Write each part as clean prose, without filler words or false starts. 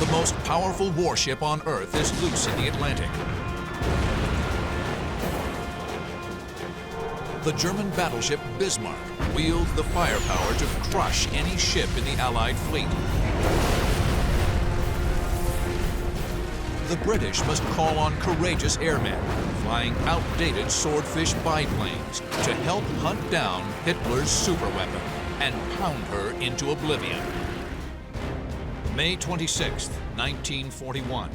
The most powerful warship on Earth is loose in the Atlantic. The German battleship Bismarck wields the firepower to crush any ship in the Allied fleet. The British must call on courageous airmen flying outdated swordfish biplanes to help hunt down Hitler's superweapon and pound her into oblivion. May 26, 1941.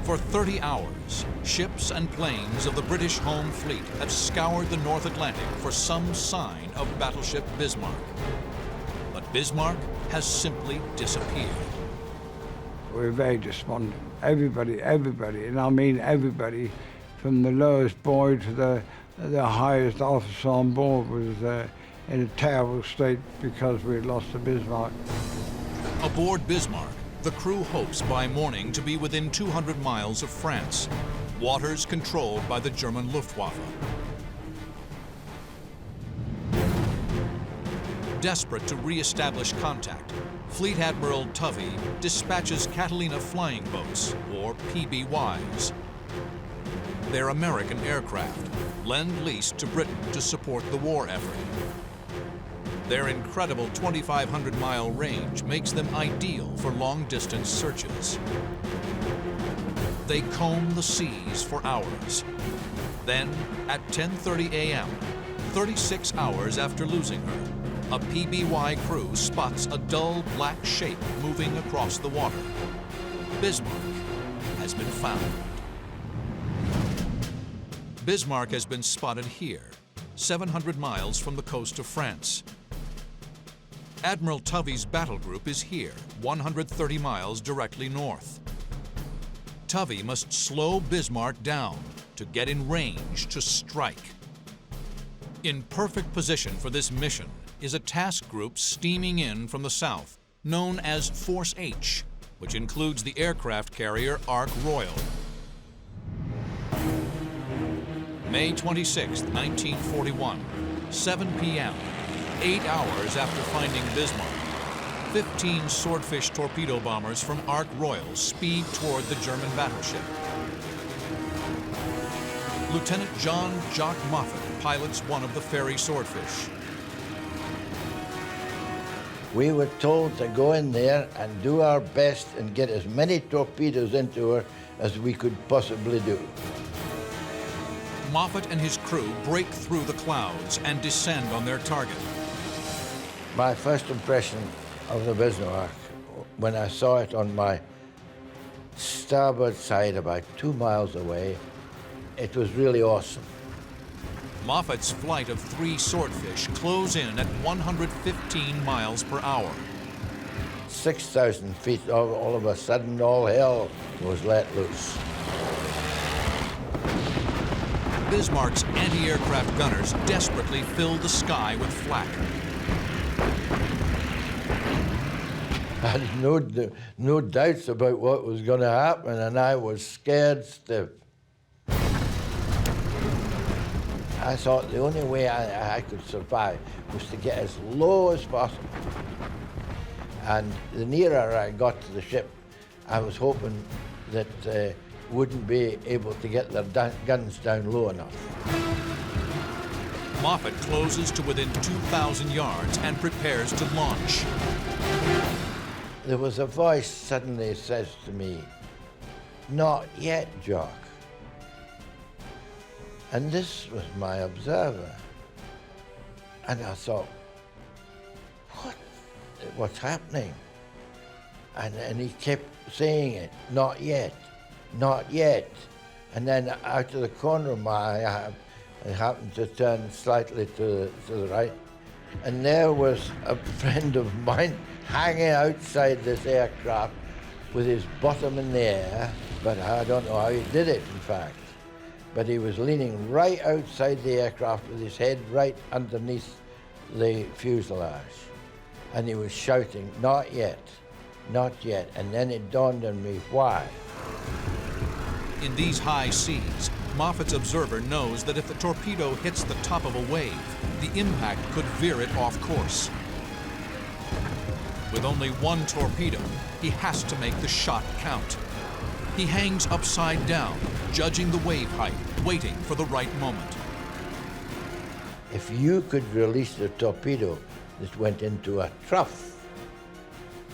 For 30 hours, ships and planes of the British home fleet have scoured the North Atlantic for some sign of Battleship Bismarck. But Bismarck has simply disappeared. We're very despondent. Everybody, and I mean everybody, from the lowest boy to the highest officer on board was in a terrible state because we had lost the Bismarck. Aboard Bismarck, the crew hopes by morning to be within 200 miles of France, waters controlled by the German Luftwaffe. Desperate to re-establish contact, Fleet Admiral Tovey dispatches Catalina flying boats, or PBYs. They're American aircraft, lend-leased to Britain to support the war effort. Their incredible 2,500-mile range makes them ideal for long-distance searches. They comb the seas for hours. Then, at 10:30 a.m., 36 hours after losing her, a PBY crew spots a dull black shape moving across the water. Bismarck has been found. Bismarck has been spotted here, 700 miles from the coast of France. Admiral Tovey's battle group is here, 130 miles directly north. Tovey must slow Bismarck down to get in range to strike. In perfect position for this mission is a task group steaming in from the south, known as Force H, which includes the aircraft carrier Ark Royal. May 26, 1941, 7 p.m., 8 hours after finding Bismarck, 15 Swordfish torpedo bombers from Ark Royal speed toward the German battleship. Lieutenant John Jock Moffat pilots one of the ferry Swordfish. We were told to go in there and do our best and get as many torpedoes into her as we could possibly do. Moffat and his crew break through the clouds and descend on their target. My first impression of the Bismarck, when I saw it on my starboard side about 2 miles away, it was really awesome. Moffat's flight of 3 Swordfish close in at 115 miles per hour. 6,000 feet, all of a sudden, all hell was let loose. Bismarck's anti-aircraft gunners desperately filled the sky with flak. I had no doubts about what was going to happen, and I was scared stiff. I thought the only way I could survive was to get as low as possible. And the nearer I got to the ship, I was hoping that wouldn't be able to get their guns down low enough. Moffat closes to within 2,000 yards and prepares to launch. There was a voice suddenly says to me, "Not yet, Jock." And this was my observer. And I thought, what's happening? And he kept saying it, "Not yet, not yet." And then out of the corner of my eye, I happened to turn slightly to the right, and there was a friend of mine hanging outside this aircraft with his bottom in the air, but I don't know how he did it, in fact. But he was leaning right outside the aircraft with his head right underneath the fuselage. And he was shouting, "Not yet, not yet." And then it dawned on me why. In these high seas, Moffat's observer knows that if the torpedo hits the top of a wave, the impact could veer it off course. With only one torpedo, he has to make the shot count. He hangs upside down, judging the wave height, waiting for the right moment. If you could release the torpedo that went into a trough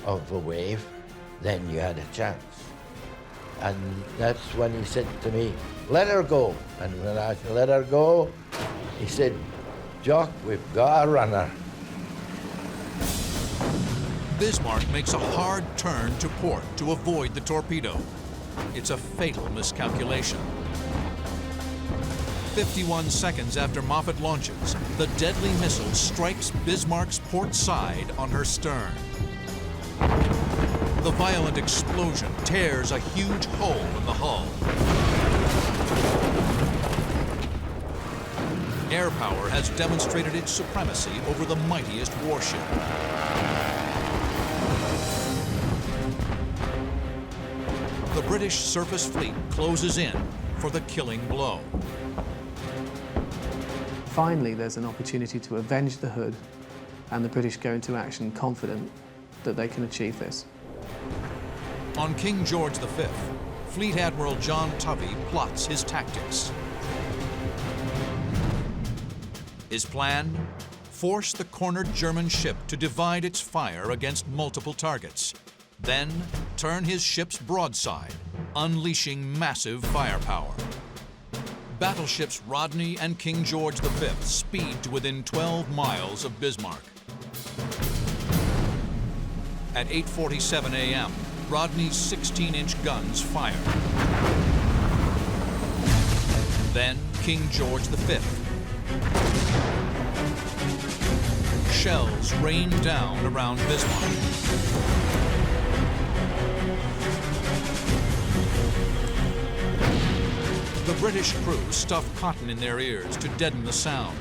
of a wave, then you had a chance. And that's when he said to me, let her go. And when I let her go, he said, Jock, we've got a runner. Bismarck makes a hard turn to port to avoid the torpedo. It's a fatal miscalculation. 51 seconds after Moffett launches, the deadly missile strikes Bismarck's port side on her stern. The violent explosion tears a huge hole in the hull. Air power has demonstrated its supremacy over the mightiest warship. The British surface fleet closes in for the killing blow. Finally, there's an opportunity to avenge the Hood, and the British go into action confident that they can achieve this. On King George V, Fleet Admiral John Tovey plots his tactics. His plan? Force the cornered German ship to divide its fire against multiple targets. Then turn his ship's broadside, unleashing massive firepower. Battleships Rodney and King George V speed to within 12 miles of Bismarck. At 8:47 a.m., Rodney's 16-inch guns fire. Then King George V. Shells rain down around Bismarck. The British crew stuff cotton in their ears to deaden the sound.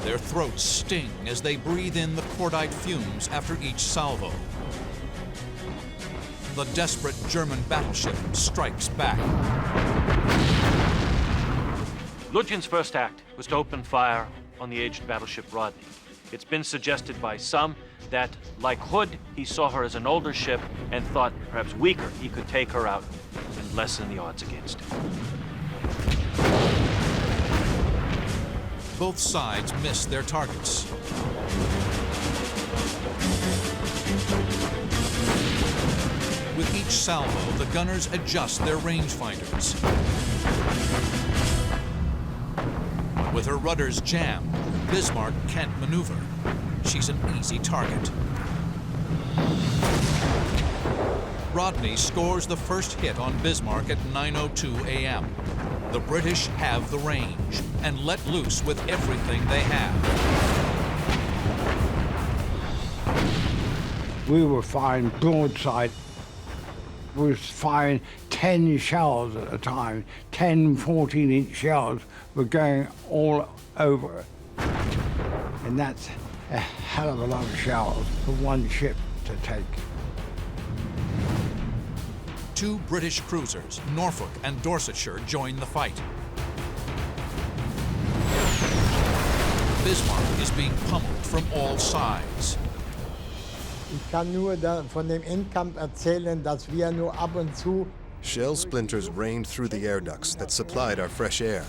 Their throats sting as they breathe in the cordite fumes after each salvo. The desperate German battleship strikes back. Lutyens' first act was to open fire on the aged battleship Rodney. It's been suggested by some that, like Hood, he saw her as an older ship and thought, perhaps weaker, he could take her out and lessen the odds against him. Both sides miss their targets. With each salvo, the gunners adjust their rangefinders. With her rudders jammed, Bismarck can't maneuver. She's an easy target. Rodney scores the first hit on Bismarck at 9:02 a.m. The British have the range and let loose with everything they have. We were firing broadside. We was firing 10 shells at a time. 10 14-inch shells were going all over. And that's a hell of a lot of shells for one ship to take. Two British cruisers, Norfolk and Dorsetshire, join the fight. Bismarck is being pummeled from all sides. Ich kann nur von dem Endkampf erzählen, dass wir nur ab und zu Shell splinters rained through the air ducts that supplied our fresh air.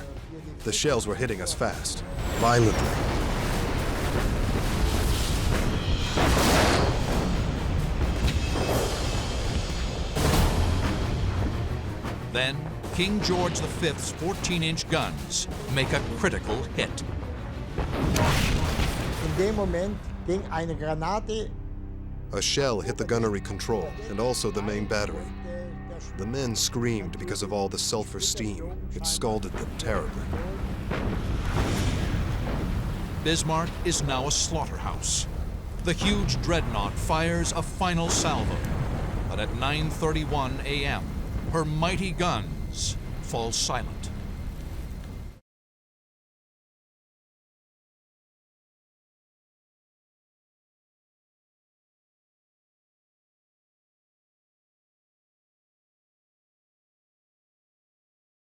The shells were hitting us fast, violently. Then, King George V's 14-inch guns make a critical hit. in dem Moment ging eine Granate. A shell hit the gunnery control and also the main battery. The men screamed because of all the sulfur steam. It scalded them terribly. Bismarck is now a slaughterhouse. The huge dreadnought fires a final salvo, but at 9:31 a.m., her mighty guns fall silent.